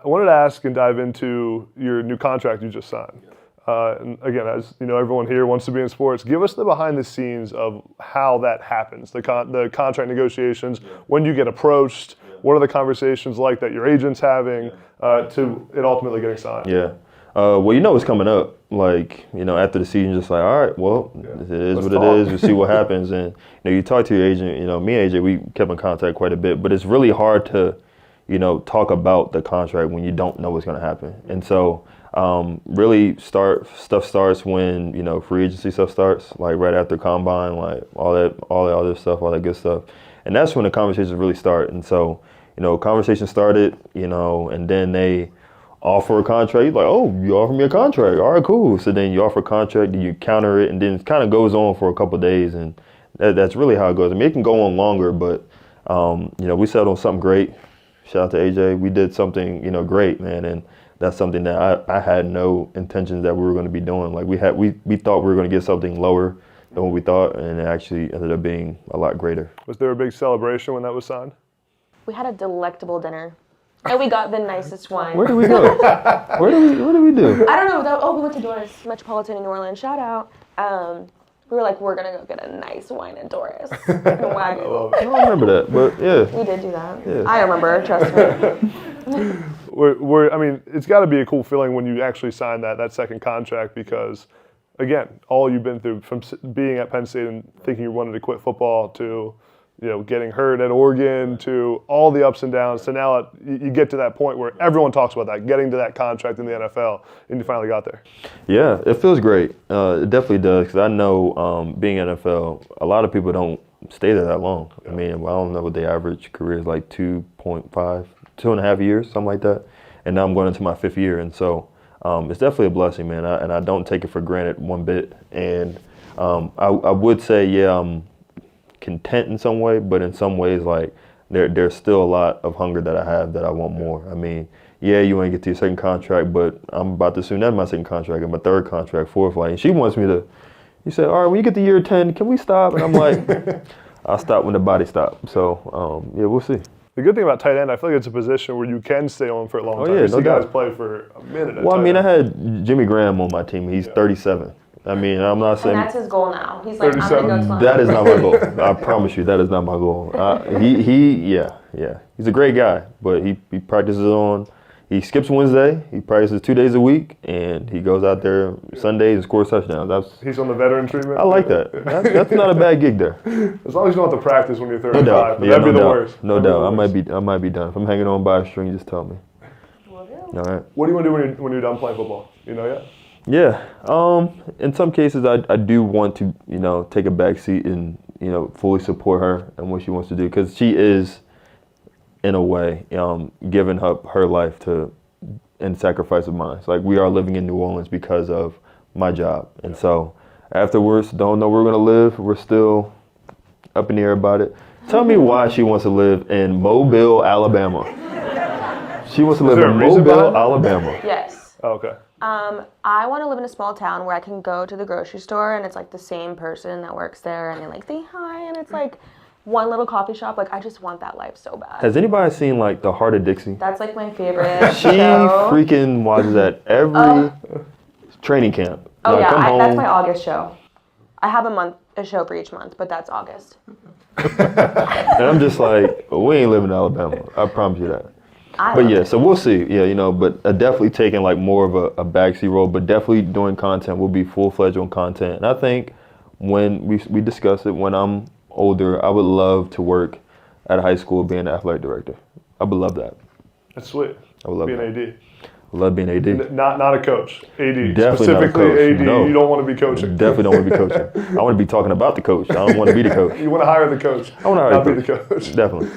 I wanted to ask and dive into your new contract you just signed. And again, as you know, everyone here wants to be in sports. Give us the behind the scenes of how that happens, the contract negotiations, when you get approached, what are the conversations like that your agent's having to it ultimately getting signed? Yeah. Well, you know what's coming up. Like, you know, after the season, just like, all right, well, it is what it is. We'll see what happens. And, you know, you talk to your agent, you know, me and AJ, we kept in contact quite a bit. But it's really hard to, you know, talk about the contract when you don't know what's going to happen. And so really stuff starts when, you know, free agency stuff starts, like right after combine, like all that other stuff, all that good stuff. And that's when the conversations really start. And so, you know, conversation started, you know, and then they offer a contract. You're like, oh, you offer me a contract. All right, cool. So then you offer a contract, then you counter it, and then it kind of goes on for a couple of days. And that's really how it goes. I mean, it can go on longer, but, you know, we settled on something great. Shout out to AJ. We did something, you know, great, man. And that's something that I had no intentions that we were going to be doing. Like we thought we were going to get something lower than what we thought, and it actually ended up being a lot greater. Was there a big celebration when that was signed? We had a delectable dinner. And we got the nicest wine. Where did we go? What did we do? I don't know. We went to Doris Metropolitan in New Orleans. Shout out. We were like, we're going to go get a nice wine at Doris. In a wagon. I don't remember that, but yeah. We did do that. Yeah. I remember, trust me. I mean, it's got to be a cool feeling when you actually sign that second contract because, again, all you've been through from being at Penn State and thinking you wanted to quit football to, you know, getting hurt at Oregon to all the ups and downs to now you get to that point where everyone talks about that, getting to that contract in the NFL, and you finally got there. Yeah, it feels great. It definitely does because I know being in NFL, a lot of people don't stay there that long. Yeah. I mean, I don't know what the average career is like 2.5 years, something like that. And now I'm going into my 5th year. And so it's definitely a blessing, man. And I don't take it for granted one bit. And I would say, yeah, I'm content in some way, but in some ways, like, there's still a lot of hunger that I have that I want more. I mean, yeah, you want to get to your second contract, but I'm about to soon end my second contract and my third contract, fourth. Like, and she wants me to, you say, all right, when you get to year 10, can we stop? And I'm like, I'll stop when the body stops. So, yeah, we'll see. The good thing about tight end, I feel like it's a position where you can stay on for a long time. Yeah, no guys play for a minute. Well, I mean, I had Jimmy Graham on my team. He's 37. I mean, I'm not saying. And that's his goal now. He's like, 37. I'm going to go to That is not my goal. I promise you, that is not my goal. Yeah. He's a great guy, but he practices he skips Wednesday, he practices 2 days a week, and he goes out there Sundays and scores touchdowns. He's on the veteran treatment? I like that. That's not a bad gig there. As long as you don't have to practice when you're 35. No doubt. That'd be the worst. No doubt. I might be done. If I'm hanging on by a string, just tell me. Will do. All right. What do you want to do when you're done playing football? You know yet? Yeah. In some cases, I do want to, you know, take a back seat and, you know, fully support her and what she wants to do because she is, in a way, giving up her life and sacrifice of mine. It's like we are living in New Orleans because of my job. And so afterwards, don't know where we're going to live. We're still up in the air about it. Tell me why she wants to live in Mobile, Alabama. She wants to live in Mobile, Alabama. Yes. Oh, okay. I want to live in a small town where I can go to the grocery store and it's like the same person that works there and they like say hi and it's like one little coffee shop. Like, I just want that life so bad. Has anybody seen, like, The Heart of Dixie? That's, like, my favorite She freaking watches that every training camp. Oh, yeah, that's my August show. I have a show for each month, but that's August. And I'm just like, we ain't living in Alabama. I promise you that. But yeah, so we'll see. Yeah, you know, but definitely taking like more of a backseat role, but definitely doing content. We'll be full-fledged on content. And I think when we discussed it, when I'm older, I would love to work at a high school being an athletic director. I would love that. That's sweet. I would love being that. AD. I love being AD. Not a coach. AD. Definitely specifically not a coach. AD. No. You don't want to be coaching. Definitely don't want to be coaching. I want to be talking about the coach. I don't want to be the coach. You want to hire the coach. I want to hire not the be the coach. Definitely.